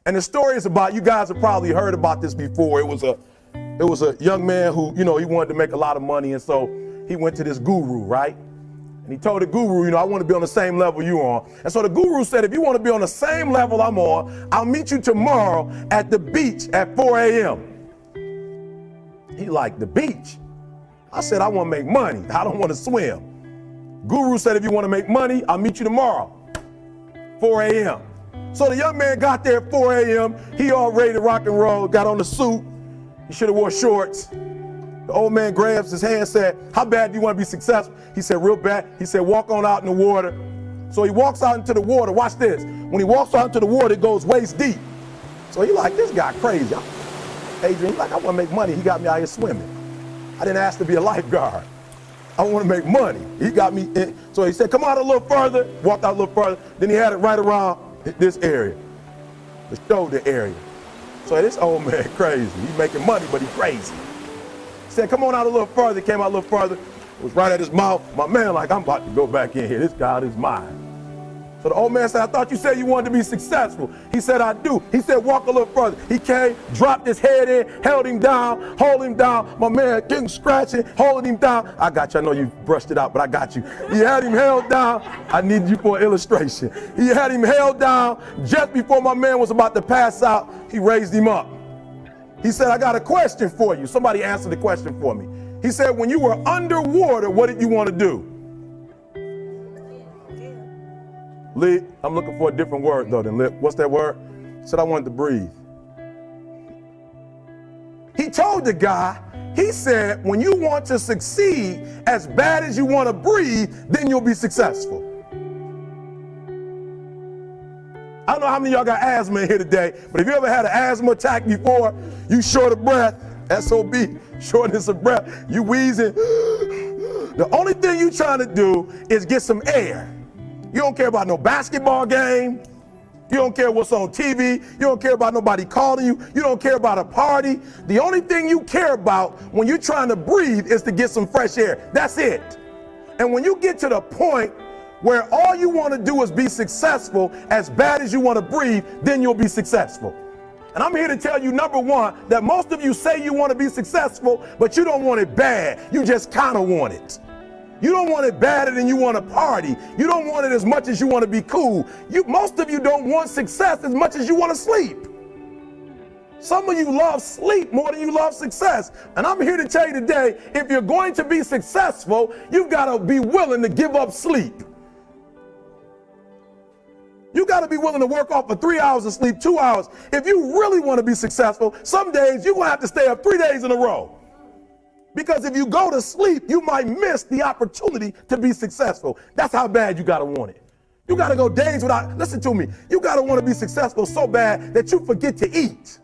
And the story is about, you guys have probably heard about this before. It was a young man who, he wanted to make a lot of money, and so he went to this guru, right? And he told the guru, I want to be on the same level you're on. And so the guru said, if you want to be on the same level I'm on, I'll meet you tomorrow at the beach at 4 a.m. He like, the beach? I said, I want to make money. I don't want to swim. Guru said, if you want to make money, I'll meet you tomorrow, 4 a.m. So the young man got there at 4 a.m. He all ready to rock and roll, got on the suit. He should have wore shorts. The old man grabs his hand and said, how bad do you want to be successful? He said, real bad. He said, walk on out in the water. So he walks out into the water. Watch this. When he walks out into the water, it goes waist deep. So he like, this guy crazy. Adrian, he's like, I want to make money. He got me out here swimming. I didn't ask to be a lifeguard. I want to make money. He got me in. So he said, come out a little further. Walked out a little further. Then he had it right around this area, the shoulder area. So this old man crazy. He's making money, but he's crazy. He said, come on out a little further. Came out a little further. It was right at his mouth. My man like, I'm about to go back in here. This God is mine. So the old man said, I thought you said you wanted to be successful. He said, I do. He said, walk a little further. He came, dropped his head in, held him down, hold him down. My man getting scratching, holding him down. I got you. I know you brushed it out, but I got you. He had him held down. I need you for an illustration. He had him held down. Just before my man was about to pass out, he raised him up. He said, I got a question for you. Somebody answer the question for me. He said, when you were underwater, what did you want to do? Lee, I'm looking for a different word though than lip. What's that word? He said, I wanted to breathe. He told the guy, he said, when you want to succeed as bad as you want to breathe, then you'll be successful. I don't know how many of y'all got asthma in here today, but if you ever had an asthma attack before, you short of breath, SOB, shortness of breath, you wheezing. The only thing you trying to do is get some air. You don't care about no basketball game. You don't care what's on TV. You don't care about nobody calling you. You don't care about a party. The only thing you care about when you're trying to breathe is to get some fresh air. That's it. And when you get to the point where all you want to do is be successful as bad as you want to breathe, then you'll be successful. And I'm here to tell you, number one, that most of you say you want to be successful, but you don't want it bad. You just kind of want it. You don't want it badder than you want to party. You don't want it as much as you want to be cool. Most of you don't want success as much as you want to sleep. Some of you love sleep more than you love success. And I'm here to tell you today, if you're going to be successful, you've got to be willing to give up sleep. You got to be willing to work off for 3 hours of sleep, 2 hours. If you really want to be successful, some days you're going to have to stay up 3 days in a row. Because if you go to sleep, you might miss the opportunity to be successful. That's how bad you got to want it. You got to go days without, listen to me, you got to want to be successful so bad that you forget to eat.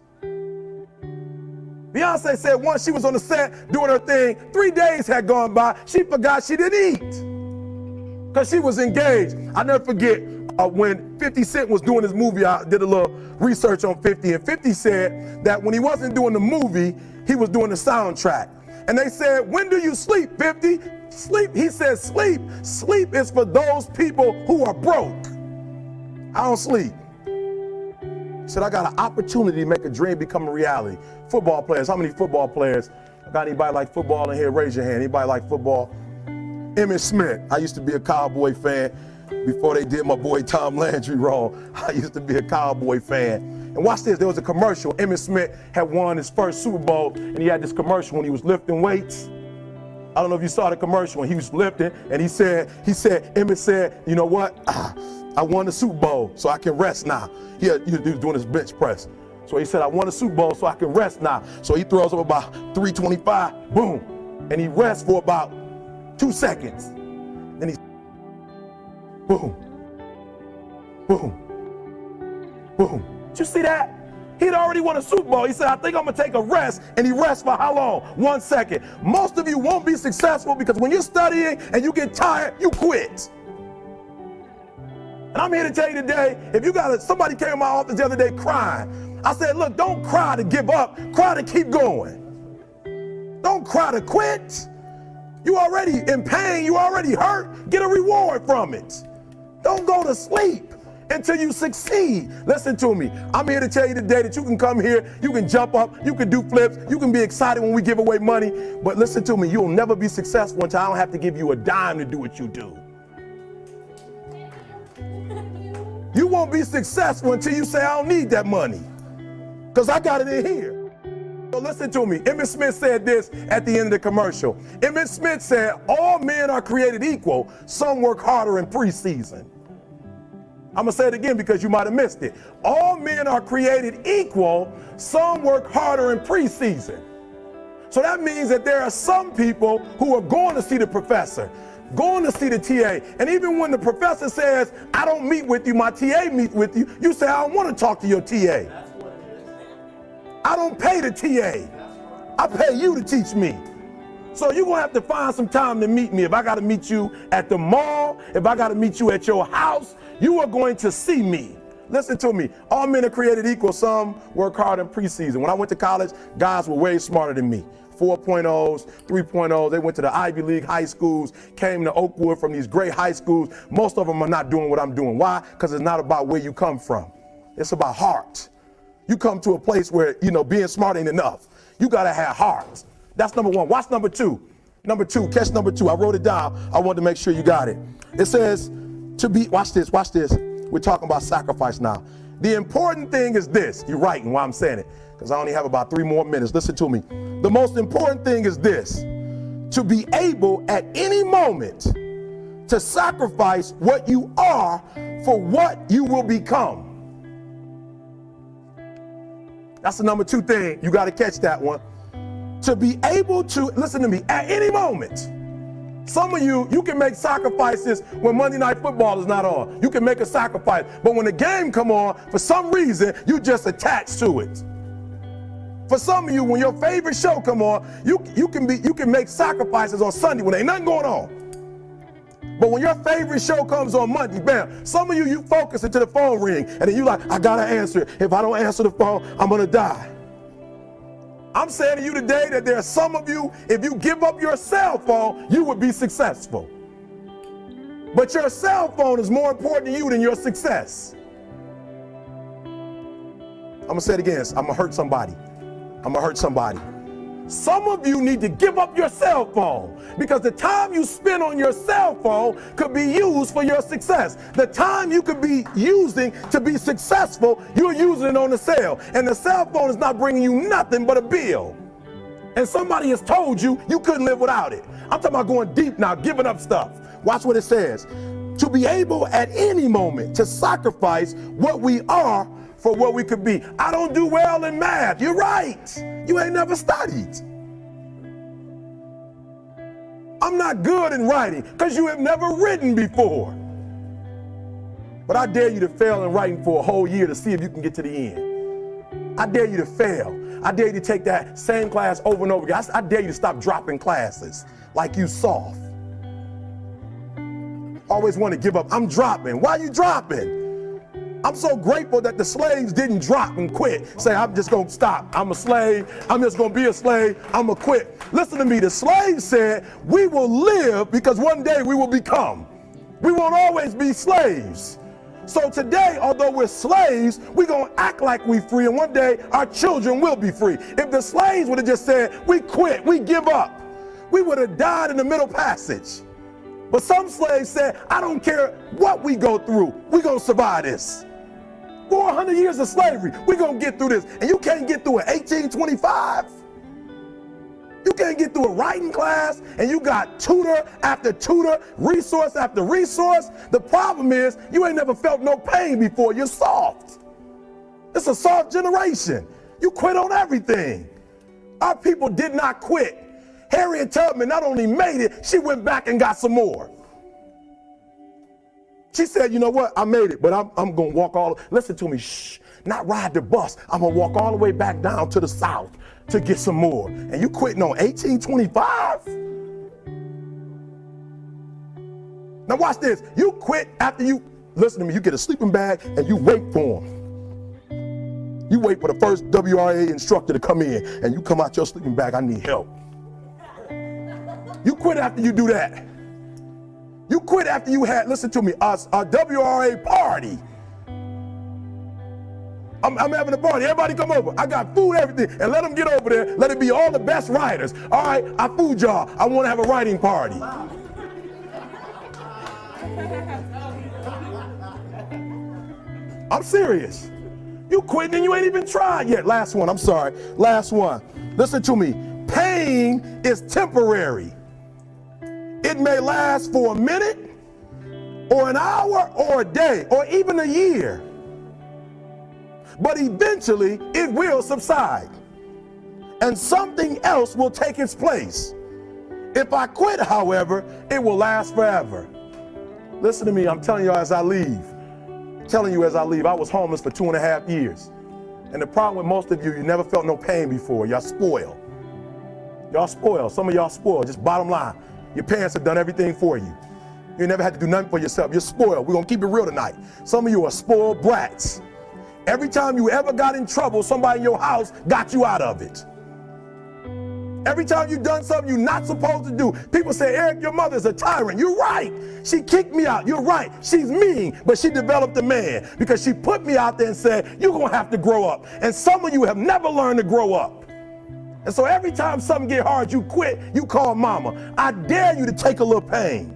Beyonce said once she was on the set doing her thing, 3 days had gone by, she forgot she didn't eat because she was engaged. I never forget when 50 Cent was doing his movie, I did a little research on 50, and 50 said that when he wasn't doing the movie, he was doing the soundtrack. And they said, when do you sleep, 50? Sleep, he said, sleep. Sleep is for those people who are broke. I don't sleep. He said, I got an opportunity to make a dream become a reality. Football players, how many football players? Got anybody like football in here? Raise your hand. Anybody like football? Emmitt Smith. I used to be a Cowboy fan before they did my boy Tom Landry wrong. I used to be a Cowboy fan. And watch this, there was a commercial. Emmitt Smith had won his first Super Bowl, and he had this commercial when he was lifting weights. I don't know if you saw the commercial when he was lifting, and Emmitt said, you know what? I won the Super Bowl, so I can rest now. He was doing his bench press. So he said, I won the Super Bowl, so I can rest now. So he throws up about 325, boom, and he rests for about 2 seconds. Then he, boom, boom, boom. Did you see that? He'd already won a Super Bowl. He said, I think I'm going to take a rest. And he rests for how long? 1 second. Most of you won't be successful because when you're studying and you get tired, you quit. And I'm here to tell you today, if you got somebody came in my office the other day crying. I said, look, don't cry to give up. Cry to keep going. Don't cry to quit. You already in pain. You already hurt. Get a reward from it. Don't go to sleep. until you succeed. Listen to me. I'm here to tell you today that you can come here, you can jump up, you can do flips, you can be excited when we give away money. But listen to me, you'll never be successful until I don't have to give you a dime to do what you do. You won't be successful until you say, I don't need that money, because I got it in here. So listen to me. Emmett Smith said this at the end of the commercial. Emmett Smith said, all men are created equal. Some work harder in preseason. I'm going to say it again because you might have missed it. All men are created equal. Some work harder in preseason. So that means that there are some people who are going to see the professor, going to see the TA. And even when the professor says, I don't meet with you, my TA meets with you, you say, I don't want to talk to your TA. I don't pay the TA. I pay you to teach me. So you're going to have to find some time to meet me. If I got to meet you at the mall, if I got to meet you at your house, you are going to see me. Listen to me. All men are created equal. Some work hard in preseason. When I went to college, guys were way smarter than me. 4.0s, 3.0s. They went to the Ivy League high schools, came to Oakwood from these great high schools. Most of them are not doing what I'm doing. Why? Because it's not about where you come from. It's about heart. You come to a place where, being smart ain't enough. You got to have heart. That's number one. Watch number two. Number two, catch number two. I wrote it down. I wanted to make sure you got it. It says to be, watch this. We're talking about sacrifice now. The important thing is this. You're writing while I'm saying it, because I only have about 3 more minutes. Listen to me. The most important thing is this: to be able at any moment to sacrifice what you are for what you will become. That's the number 2 thing. You got to catch that one. To be able to, listen to me, at any moment. Some of you can make sacrifices when Monday Night Football is not on. You can make a sacrifice. But when the game come on, for some reason, you just attached to it. For some of you, when your favorite show come on, you can make sacrifices on Sunday when ain't nothing going on. But when your favorite show comes on Monday, bam, some of you focus until the phone ring, and then you like, I gotta answer it. If I don't answer the phone, I'm gonna die. I'm saying to you today that there are some of you, if you give up your cell phone, you would be successful. But your cell phone is more important to you than your success. I'm gonna say it again. I'm gonna hurt somebody. Some of you need to give up your cell phone, because the time you spend on your cell phone could be used for your success. The time you could be using to be successful, you're using it on the cell. And the cell phone is not bringing you nothing but a bill. And somebody has told you you couldn't live without it. I'm talking about going deep now, giving up stuff. Watch what it says. To be able at any moment to sacrifice what we are for what we could be. I don't do well in math. You're right. You ain't never studied. I'm not good in writing because you have never written before. But I dare you to fail in writing for a whole year to see if you can get to the end. I dare you to fail. I dare you to take that same class over and over again. I dare you to stop dropping classes like you soft. Always want to give up. I'm dropping. Why are you dropping? I'm so grateful that the slaves didn't drop and quit. Say, I'm just going to stop. I'm a slave. I'm just going to be a slave. I'm going to quit. Listen to me. The slaves said, we will live because one day we will become. We won't always be slaves. So today, although we're slaves, we're going to act like we're free, and one day our children will be free. If the slaves would have just said, we quit, we give up, we would have died in the Middle Passage. But some slaves said, I don't care what we go through, we're going to survive this. 400 years of slavery, we're going to get through this. And you can't get through it 1825. You can't get through a writing class, and you got tutor after tutor, resource after resource. The problem is you ain't never felt no pain before. You're soft. It's a soft generation. You quit on everything. Our people did not quit. Harriet Tubman not only made it, she went back and got some more. She said, you know what, I made it, but I'm going to walk listen to me, not ride the bus. I'm going to walk all the way back down to the South to get some more. And you quitting on 1825? Now watch this. You quit after listen to me, you get a sleeping bag and you wait for them. You wait for the first WRA instructor to come in, and you come out your sleeping bag, I need help. You quit after you do that. You quit after you had, listen to me, a WRA party, I'm having a party. Everybody come over. I got food, everything. And let them get over there. Let it be all the best writers. All right, I fooled y'all. I want to have a writing party. I'm serious. You quitting and you ain't even tried yet. Last one, I'm sorry. Last one. Listen to me. Pain is temporary. It may last for a minute or an hour or a day or even a year. But eventually it will subside and something else will take its place. If I quit, however, it will last forever. Listen to me, I'm telling you as I leave. I was homeless for 2.5 years. And the problem with most of you never felt no pain before. Y'all spoiled. Y'all spoiled. Some of y'all spoiled. Just bottom line. Your parents have done everything for you. You never had to do nothing for yourself. You're spoiled. We're going to keep it real tonight. Some of you are spoiled brats. Every time you ever got in trouble, somebody in your house got you out of it. Every time you've done something you're not supposed to do, people say, Eric, your mother's a tyrant. You're right. She kicked me out. You're right. She's mean, but she developed a man because she put me out there and said, you're going to have to grow up. And some of you have never learned to grow up. And so every time something get hard, you quit, you call mama. I dare you to take a little pain.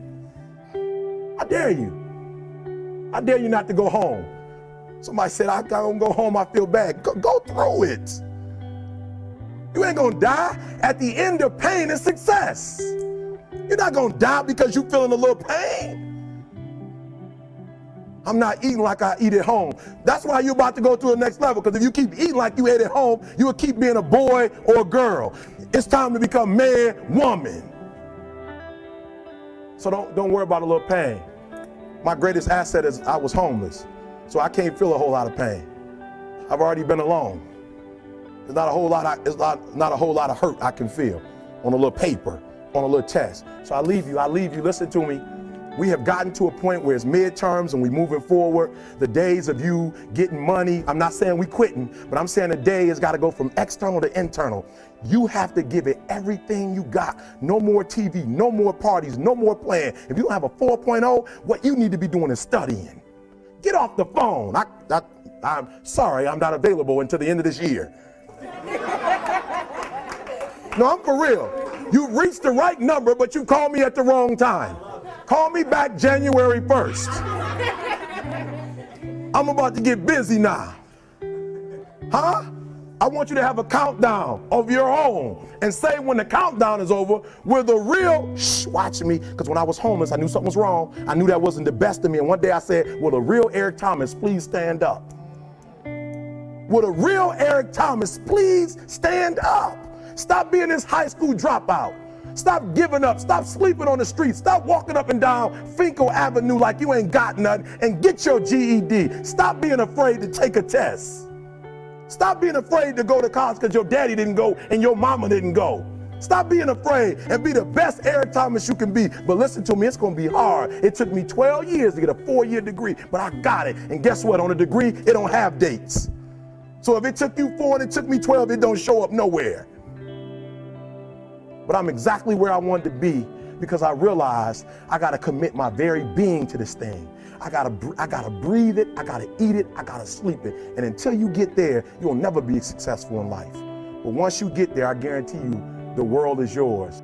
I dare you. I dare you not to go home. Somebody said, I don't go home, I feel bad. Go through it. You ain't gonna die. At the end of pain is success. You're not gonna die because you're feeling a little pain. I'm not eating like I eat at home. That's why you're about to go to the next level, because if you keep eating like you ate at home, you will keep being a boy or a girl. It's time to become man, woman. So don't worry about a little pain. My greatest asset is I was homeless, so I can't feel a whole lot of pain. I've already been alone. There's not a whole lot of hurt I can feel on a little paper, on a little test. So I leave you, listen to me. We have gotten to a point where it's midterms and we're moving forward. The days of you getting money, I'm not saying we quitting, but I'm saying the day has got to go from external to internal. You have to give it everything you got. No more TV, no more parties, no more playing. If you don't have a 4.0, what you need to be doing is studying. Get off the phone. I'm sorry, I'm not available until the end of this year. No, I'm for real. You reached the right number, but you called me at the wrong time. Call me back January 1st. I'm about to get busy now. Huh? I want you to have a countdown of your own and say when the countdown is over, will the real, watch me, because when I was homeless, I knew something was wrong. I knew that wasn't the best of me. And one day I said, will the real Eric Thomas please stand up? Will the real Eric Thomas please stand up? Stop being this high school dropout. Stop giving up. Stop sleeping on the street. Stop walking up and down Finkel Avenue like you ain't got nothing, and get your GED. Stop being afraid to take a test. Stop being afraid to go to college because your daddy didn't go and your mama didn't go. Stop being afraid and be the best Eric Thomas you can be. But listen to me, it's going to be hard. It took me 12 years to get a 4-year degree, but I got it. And guess what? On a degree, it don't have dates. So if it took you 4 and it took me 12, it don't show up nowhere. But I'm exactly where I wanted to be because I realized I got to commit my very being to this thing. I gotta breathe it, I gotta eat it, I gotta sleep it. And until you get there, you'll never be successful in life. But once you get there, I guarantee you, the world is yours.